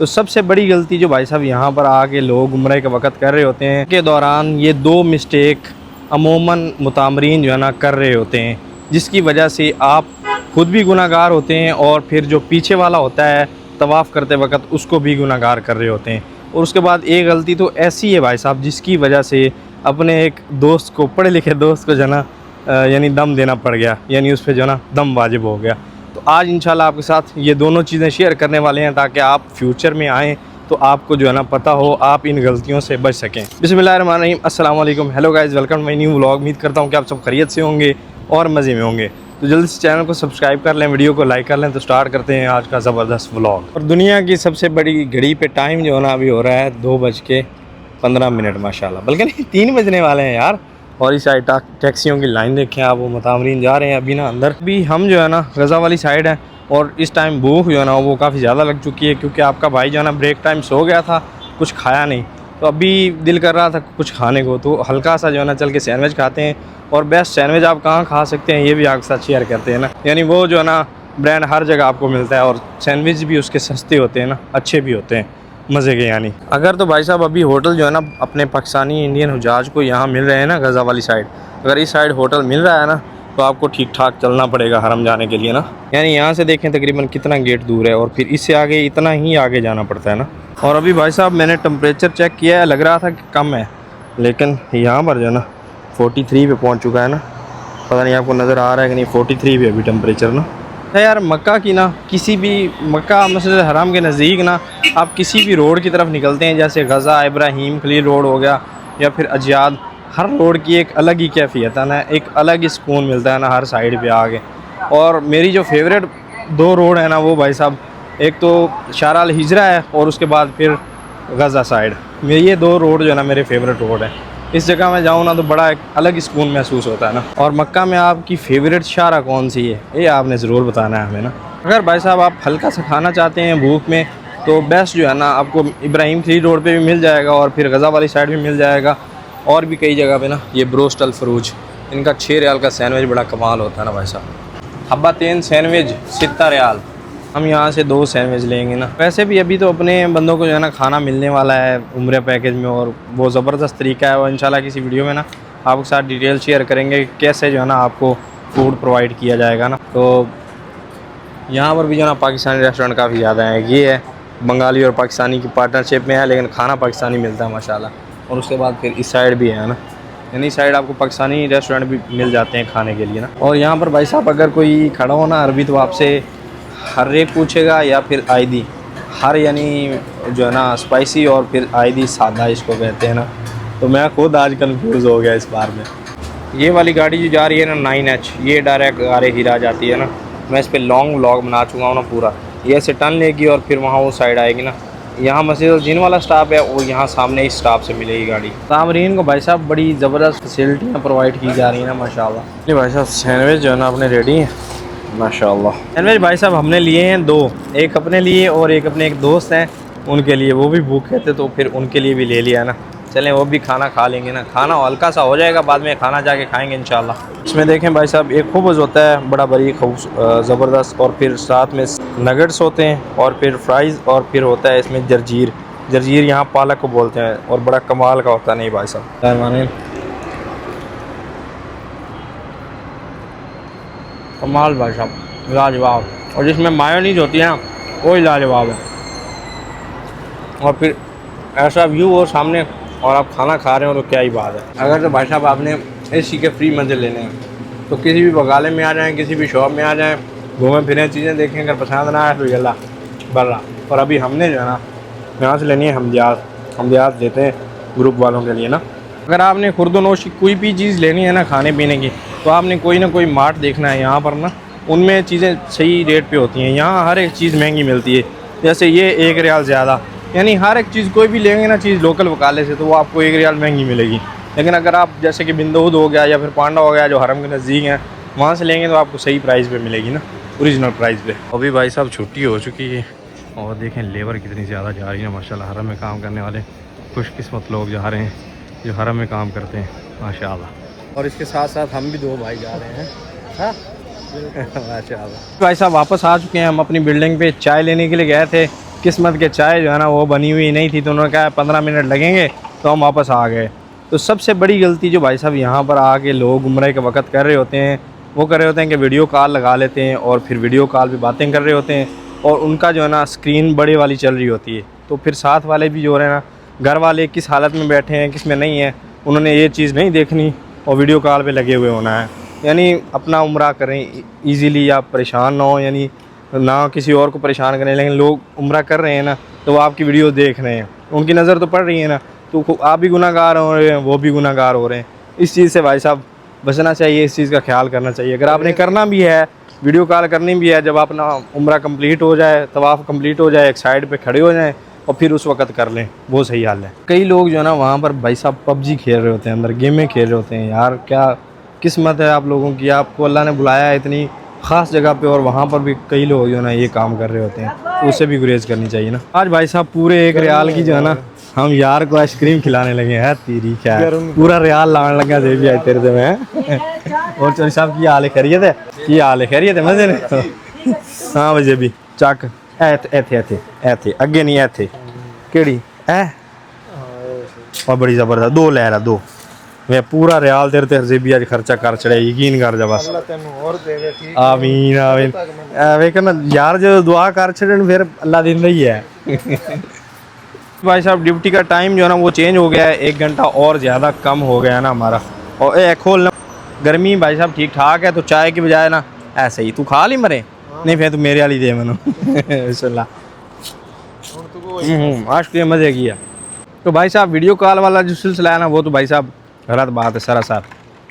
तो सबसे बड़ी गलती जो भाई साहब यहाँ पर आके लोग उम्रा के वक़्त कर रहे होते हैं के दौरान ये दो मिस्टेक अमूमन मुतामरीन जो है ना कर रहे होते हैं, जिसकी वजह से आप खुद भी गुनाहगार होते हैं और फिर जो पीछे वाला होता है तवाफ़ करते वक़्त उसको भी गुनाहगार कर रहे होते हैं। और उसके बाद एक गलती तो ऐसी है भाई साहब जिसकी वजह से अपने एक दोस्त को, पढ़े लिखे दोस्त को जो है ना यानी दम देना पड़ गया, यानी उस पर जो है ना दम वाजिब हो गया। तो आज इंशाल्लाह आपके साथ ये दोनों चीज़ें शेयर करने वाले हैं ताकि आप फ्यूचर में आएँ तो आपको जो है ना पता हो, आप इन गलतियों से बच सकें। बिस्मिल्लाहिर्रहमानिर्रहीम, अस्सलाम वालेकुम, hello guys, welcome my new vlog. उम्मीद करता हूँ कि आप सब खैरियत से होंगे और मज़े में होंगे। तो जल्दी से चैनल को सब्सक्राइब कर लें, वीडियो को लाइक कर लें। तो स्टार्ट करते हैं आज का ज़बरदस्त व्लॉग। और दुनिया की सबसे बड़ी घड़ी पे टाइम जो है ना अभी हो रहा है 2:15 माशाल्लाह, बल्कि नहीं 3 बजने वाले हैं यार। और इस साइड टैक्सियों की लाइन देखें आप, वो मुतामरीन जा रहे हैं अभी ना अंदर। अभी हम जो है ना गज़ा वाली साइड है और इस टाइम भूख जो है ना वो काफ़ी ज़्यादा लग चुकी है, क्योंकि आपका भाई जो है ना ब्रेक टाइम सो गया था, कुछ खाया नहीं। तो अभी दिल कर रहा था कुछ खाने को, तो हल्का सा जो है ना चल के सैंडविच खाते हैं। और बेस्ट सैंडविच आप कहाँ खा सकते हैं ये भी आपके साथ शेयर करते हैं ना, यानी वो जो है ना ब्रांड हर जगह आपको मिलता है और सैंडविच भी उसके सस्ते होते हैं ना, अच्छे भी होते हैं, मज़े के। यानी अगर तो भाई साहब अभी होटल जो है ना अपने पाकिस्तानी इंडियन हुजाज को यहाँ मिल रहे हैं ना गज़ा वाली साइड, अगर इस साइड होटल मिल रहा है ना तो आपको ठीक ठाक चलना पड़ेगा हरम जाने के लिए ना। यानी यहाँ से देखें तकरीबन कितना गेट दूर है और फिर इससे आगे इतना ही आगे जाना पड़ता है ना। और अभी भाई साहब मैंने टेम्परेचर चेक किया है, लग रहा था कि कम है, लेकिन यहाँ पर जो है ना 43 पे पहुँच चुका है ना। पता नहीं आपको नज़र आ रहा है कि नहीं, 43 पे अभी टेम्परेचर ना है यार। मक्का की ना किसी भी मक्का मस्जिद हराम के नज़दीक ना आप किसी भी रोड की तरफ निकलते हैं, जैसे गज़ा इब्राहिम खलील रोड हो गया या फिर अजियाद, हर रोड की एक अलग ही कैफियत है ना, एक अलग ही सुकून मिलता है ना हर साइड पे आगे। और मेरी जो फेवरेट 2 रोड है ना वो भाई साहब, एक तो शारा अल हिजरा है और उसके बाद फिर गज़ा साइड। मेरी ये 2 रोड जो है ना मेरे फेवरेट रोड है। इस जगह में जाऊँ ना तो बड़ा एक अलग ही सुकून महसूस होता है ना। और मक्का में आपकी फ़ेवरेट शारा कौन सी है ये आपने ज़रूर बताना है हमें ना। अगर भाई साहब आप हल्का सा खाना चाहते हैं भूख में तो बेस्ट जो है ना आपको इब्राहिम खलील रोड पे भी मिल जाएगा और फिर गज़ा वाली साइड भी मिल जाएगा, और भी कई जगह पे ना। ये ब्रोस्ट अल फरूज, इनका 6 रियाल का सैंडविच बड़ा कमाल होता है ना भाई साहब। हब्बा 3 सैंडविच 7 रियाल। हम यहाँ से 2 सैंडविच लेंगे ना। वैसे भी अभी तो अपने बंदों को जो है ना खाना मिलने वाला है उम्रे पैकेज में, और वो ज़बरदस्त तरीका है। और इंशाल्लाह किसी वीडियो में ना आपके साथ डिटेल शेयर करेंगे कैसे जो है ना आपको फूड प्रोवाइड किया जाएगा ना। तो यहाँ पर भी जो है ना पाकिस्तानी रेस्टोरेंट काफ़ी ज़्यादा है। ये है बंगाली और पाकिस्तानी की पार्टनरशिप में है, लेकिन खाना पाकिस्तानी मिलता है माशाल्लाह। और उसके बाद फिर इस साइड भी है ना, यानी इस साइड आपको पाकिस्तानी रेस्टोरेंट भी मिल जाते हैं खाने के लिए ना। और यहाँ पर भाई साहब अगर कोई खड़ा हो ना अरबी तो आपसे हर एक पूछेगा या फिर आयदी, हर यानी जो है ना स्पाइसी और फिर आयदी सादा इसको कहते हैं ना। तो मैं खुद आज कंफ्यूज हो गया इस बार में। ये वाली गाड़ी जो जा रही है ना 9H, ये डायरेक्ट गारे हीरा जाती है ना। मैं इस पर लॉन्ग व्लॉग बना चुका हूँ ना पूरा। ये ऐसे टर्न लेगी और फिर वहाँ वो साइड आएगी ना। यहाँ मस्जिद जिन वाला स्टाफ है वो यहाँ सामने इस स्टाफ से मिलेगी गाड़ी। तामरीन को भाई साहब बड़ी ज़बरदस्त फैसिलिटियाँ प्रोवाइड की जा रही हैं ना माशाल्लाह। ये भाई साहब सैंडविच जो है ना अपने रेडी हैं माशाल्लाह। सैंडविच भाई साहब हमने लिए हैं 2, एक अपने लिए और एक अपने एक दोस्त हैं उनके लिए। वो भी भूखे थे तो फिर उनके लिए भी ले लिया ना। चलें वो भी खाना खा लेंगे ना, खाना हल्का सा हो जाएगा, बाद में खाना जाके खाएंगे इंशाल्लाह। इसमें देखें भाई साहब एक खुबज़ होता है बड़ा बड़ी ज़बरदस्त, और फिर साथ में नगेट्स होते हैं और फिर फ्राइज़, और फिर होता है इसमें जर्जीर। जर्जीर यहाँ पालक को बोलते हैं और बड़ा कमाल का होता है। नहीं भाई साहब कमाल भाई साहब, लाजवाब। और जिसमें मायोनीज होती है ना वो ही लाजवाब है। और फिर ऐसा व्यू हो सामने और आप खाना खा रहे हो तो क्या ही बात है। अगर तो भाई साहब आपने AC के फ्री मज़े लेने हैं तो किसी भी बगाले में आ जाएँ, किसी भी शॉप में आ जाएँ, घूमें फिरें, चीज़ें देखें, अगर पसंद ना आए तो यल्ला बर्रा। और अभी हमने जो है ना यहाँ से लेनी है हमदियात देते हैं ग्रुप वालों के लिए ना। अगर आपने खुर्दनोश की कोई भी चीज़ लेनी है ना खाने पीने की तो आपने कोई ना कोई मार्ट देखना है यहाँ पर ना, उनमें चीज़ें सही रेट पे होती हैं। यहाँ हर एक चीज़ महंगी मिलती है, जैसे ये 1 रियाल ज़्यादा, यानी हर एक चीज़ कोई भी लेंगे ना चीज़ लोकल वकाले से तो वो आपको 1 रियाल महंगी मिलेगी। लेकिन अगर आप जैसे कि बिंदौद हो गया या फिर पांडा हो गया जो हरम के नज़दीक हैं वहाँ से लेंगे तो आपको सही प्राइस पे मिलेगी ना, ओरिजिनल प्राइस पे। अभी भाई साहब छुट्टी हो चुकी है और देखें लेबर कितनी ज़्यादा जा रही है माशाल्लाह। हरम में काम करने वाले खुशकिस्मत लोग जा रहे हैं जो हरम में काम करते हैं माशाल्लाह। और इसके साथ साथ हम भी 2 भाई जा रहे हैं। हाँ माशाल्लाह। भाई साहब वापस आ चुके हैं हम अपनी बिल्डिंग पे। चाय लेने के लिए गए थे किस्मत के चाय जो है ना वो बनी हुई नहीं थी, तो उन्होंने कहा 15 मिनट लगेंगे, तो हम वापस आ गए। तो सबसे बड़ी गलती जो भाई साहब यहाँ पर आके लोग उम्रे के वक्त कर रहे होते हैं, वो कर रहे होते हैं कि वीडियो कॉल लगा लेते हैं और फिर वीडियो कॉल पे बातें कर रहे होते हैं, और उनका जो है ना स्क्रीन बड़े वाली चल रही होती है। तो फिर साथ वाले भी जो है ना, घर वाले किस हालत में बैठे हैं किस में नहीं है, उन्होंने ये चीज़ नहीं देखनी और वीडियो कॉल पे लगे हुए होना है। यानी अपना उम्रा करें इजीली, आप परेशान ना हो, यानी ना किसी और को परेशान करें। लेकिन लोग उम्रा कर रहे हैं ना, तो वो आपकी वीडियो देख रहे हैं, उनकी नज़र तो पड़ रही है ना, तो आप भी गुनाहगार हो रहे हैं, वो भी गुनाहगार हो रहे हैं। इस चीज़ से भाई साहब बचना चाहिए, इस चीज़ का ख्याल करना चाहिए। अगर आपने करना भी है, वीडियो कॉल करनी भी है, जब अपना उम्रा कंप्लीट हो जाए, तवाफ़ कंप्लीट हो जाए, एक साइड पे खड़े हो जाएं और फिर उस वक्त कर लें, वो सही हाल है। कई लोग जो है ना वहाँ पर भाई साहब पबजी खेल रहे होते हैं, अंदर गेमें खेल रहे होते हैं। यार क्या किस्मत है आप लोगों की, आपको अल्लाह ने बुलाया है इतनी ख़ास जगह पे, और वहाँ पर भी कई लोग जो है ना ये काम कर रहे होते हैं, तो उससे भी गुरेज करनी चाहिए ना। आज भाई साहब पूरे 1 रियाल की जो है ना हम यार को आइसक्रीम खिलाने लगे हैं। तेरी क्या है, पूरा रियाल लाने लगा दे भी आए तेरे से मैं। और चौधरी साहब की हाल है, खैरियत है? की हाल है, खैरियत है? मजे ने? हाँ बजे भी चक ऐथे अगे नहीं ऐथे केड़ी है और बड़ी ज़बरदस्त 2 लहरा 2 मैं पूरा रियाल तेरे ते भी आज खर्चा कर चढ़े, यकीन कर जा बस। आमीन आमीन। वे कहना यार जो दुआ कर छड़न फिर अल्लाह दिन रही है। भाई साहब ड्यूटी का टाइम जो है ना वो चेंज हो गया है, 1 घंटा और ज़्यादा कम हो गया है ना हमारा। और खोल गर्मी भाई साहब ठीक ठाक है, तो चाय की बजाय ना ऐसे ही तू खा ली मरे नहीं, फिर तू मेरे वाली दे मैनू। आइसक्रीम मज़े की है। तो भाई साहब वीडियो कॉल वाला जो सिलसिला है ना, वो तो भाई साहब गलत बात है सरासर।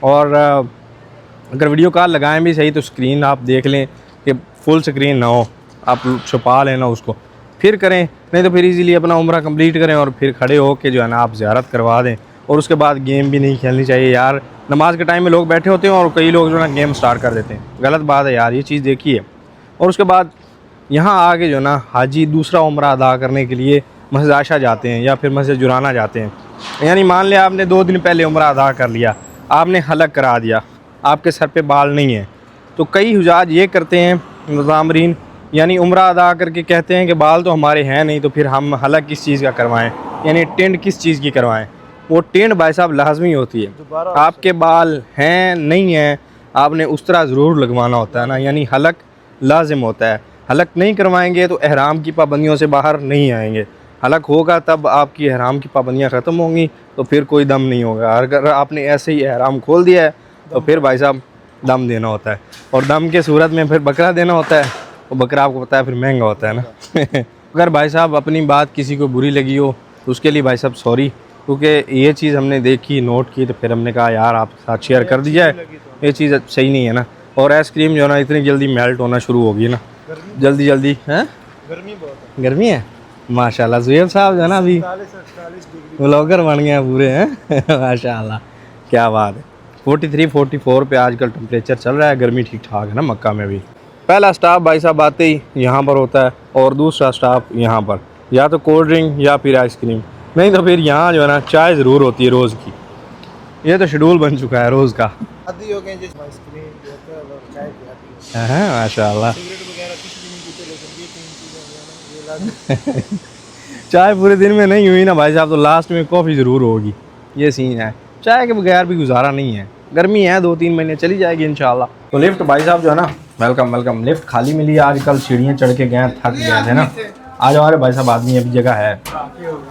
और अगर वीडियो कॉल लगाएं भी सही, तो स्क्रीन आप देख लें कि फुल स्क्रीन ना हो, आप छुपा लेना उसको, फिर करें। नहीं तो फिर इजीली अपना उम्रा कंप्लीट करें और फिर खड़े हो के जो है ना आप ज़ियारत करवा दें। और उसके बाद गेम भी नहीं खेलनी चाहिए यार, नमाज के टाइम में लोग बैठे होते हैं और कई लोग जो है ना गेम स्टार्ट कर देते हैं, गलत बात है यार, ये चीज़ देखिए। और उसके बाद यहाँ आके जो ना हाजी दूसरा उम्रा अदा करने के लिए मस्जिद आयशा जाते हैं या फिर मस्जिद जुराना जाते हैं। यानी मान लिया आपने 2 दिन पहले उम्रा अदा कर लिया, आपने हलक करा दिया, आपके सर पे बाल नहीं है, तो कई हुजाज ये करते हैं मुज़ामरीन, यानी उम्रा अदा करके कहते हैं कि बाल तो हमारे हैं नहीं, तो फिर हम हलक किस चीज़ का करवाएं, यानी टेंट किस चीज़ की करवाएं। वो टेंट भाई साहब लाजमी होती है, आपके बाल हैं नहीं हैं आपने उस तरह ज़रूर लगवाना होता है ना, यानी हलक लाजिम होता है। हलक नहीं करवाएंगे तो एहराम की पाबंदियों से बाहर नहीं आएंगे। हलक होगा तब आपकी एहराम की पाबंदियाँ ख़त्म होंगी, तो फिर कोई दम नहीं होगा। अगर आपने ऐसे ही एहराम खोल दिया है तो फिर भाई साहब दम देना होता है, और दम के सूरत में फिर बकरा देना होता है, और बकरा आपको पता है फिर महंगा होता है ना। अगर भाई साहब अपनी बात किसी को बुरी लगी हो तो उसके लिए भाई साहब सॉरी, क्योंकि ये चीज़ हमने देखी नोट की, तो फिर हमने कहा यार आप साथ शेयर कर दिया है, ये चीज़ सही नहीं है ना। और आइसक्रीम जो है ना इतनी जल्दी मेल्ट होना शुरू होगी ना, जल्दी हैं। गर्मी बहुत है, गर्मी है माशाल्लाह। ज़ुएब साहब जो है ना अभी व्लॉगर बन गए हैं पूरे हैं। माशाल्लाह क्या बात है। 43-44 पे आजकल टेम्परेचर चल रहा है, गर्मी ठीक ठाक है ना मक्का में भी। पहला स्टाफ भाई साहब आते ही यहाँ पर होता है, और दूसरा स्टाफ यहाँ पर या तो कोल्ड ड्रिंक या फिर आइसक्रीम, नहीं तो फिर यहाँ जो है ना चाय ज़रूर होती है रोज़ की। ये तो शेड्यूल बन चुका है रोज़ का। हाँ माशाल्लाह। चाय पूरे दिन में नहीं हुई ना भाई साहब, तो लास्ट में कॉफ़ी ज़रूर होगी, ये सीन है। चाय के बगैर भी गुजारा नहीं है, गर्मी है 2-3 महीने चली जाएगी इंशाल्लाह। तो लिफ्ट भाई साहब जो है ना वेलकम, लिफ्ट खाली मिली है आजकल, सीढ़ियाँ चढ़ के गए, थक गए थे ना। आज हमारे भाई साहब आदमी अभी जगह है।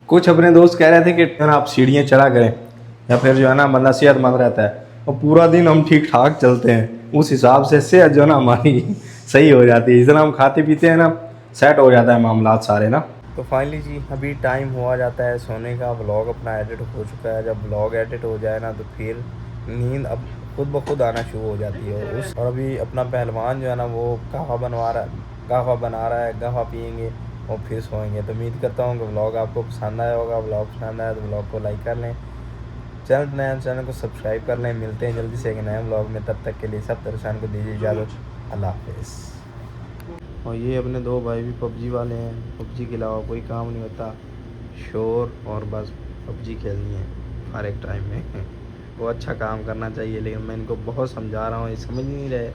कुछ अपने दोस्त कह रहे थे कि आप सीढ़ियाँ चढ़ा करें, या फिर जो है ना बंदा सेहतमंद रहता है, और पूरा दिन हम ठीक ठाक चलते हैं, उस हिसाब से सेहत जो है ना हमारी सही हो जाती है। इतना हम खाते पीते हैं ना, सेट हो जाता है मामला सारे ना। तो फाइनली जी अभी टाइम हुआ जाता है सोने का। व्लॉग अपना एडिट हो चुका है, जब व्लॉग एडिट हो जाए ना तो फिर नींद अब खुद ब खुद आना शुरू हो जाती है। और अभी अपना पहलवान जो है ना वो कहवा बना रहा है, कहवा पियेंगे और फिर सोएंगे। तो उम्मीद करता हूँ कि व्लॉग आपको पसंद आया होगा। व्लॉग पसंद आया तो व्लॉग को लाइक कर लें, चैनल को सब्सक्राइब कर लें। मिलते हैं जल्दी से एक नए व्लॉग में, तब तक के लिए सब दर्शन को दीजिए इजाज़त। अल्लाह हाफ़िज़। और ये अपने 2 भाई भी पबजी वाले हैं, पबजी के अलावा कोई काम नहीं होता, शोर और बस पबजी खेलनी है हर एक टाइम में। वो अच्छा काम करना चाहिए, लेकिन मैं इनको बहुत समझा रहा हूँ, ये समझ नहीं रहे।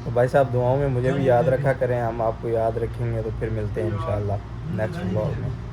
तो भाई साहब दुआओं में मुझे भी याद रखा करें, हम आपको याद रखेंगे। तो फिर मिलते हैं इंशाअल्लाह। नेक्स्ट व्लॉग में।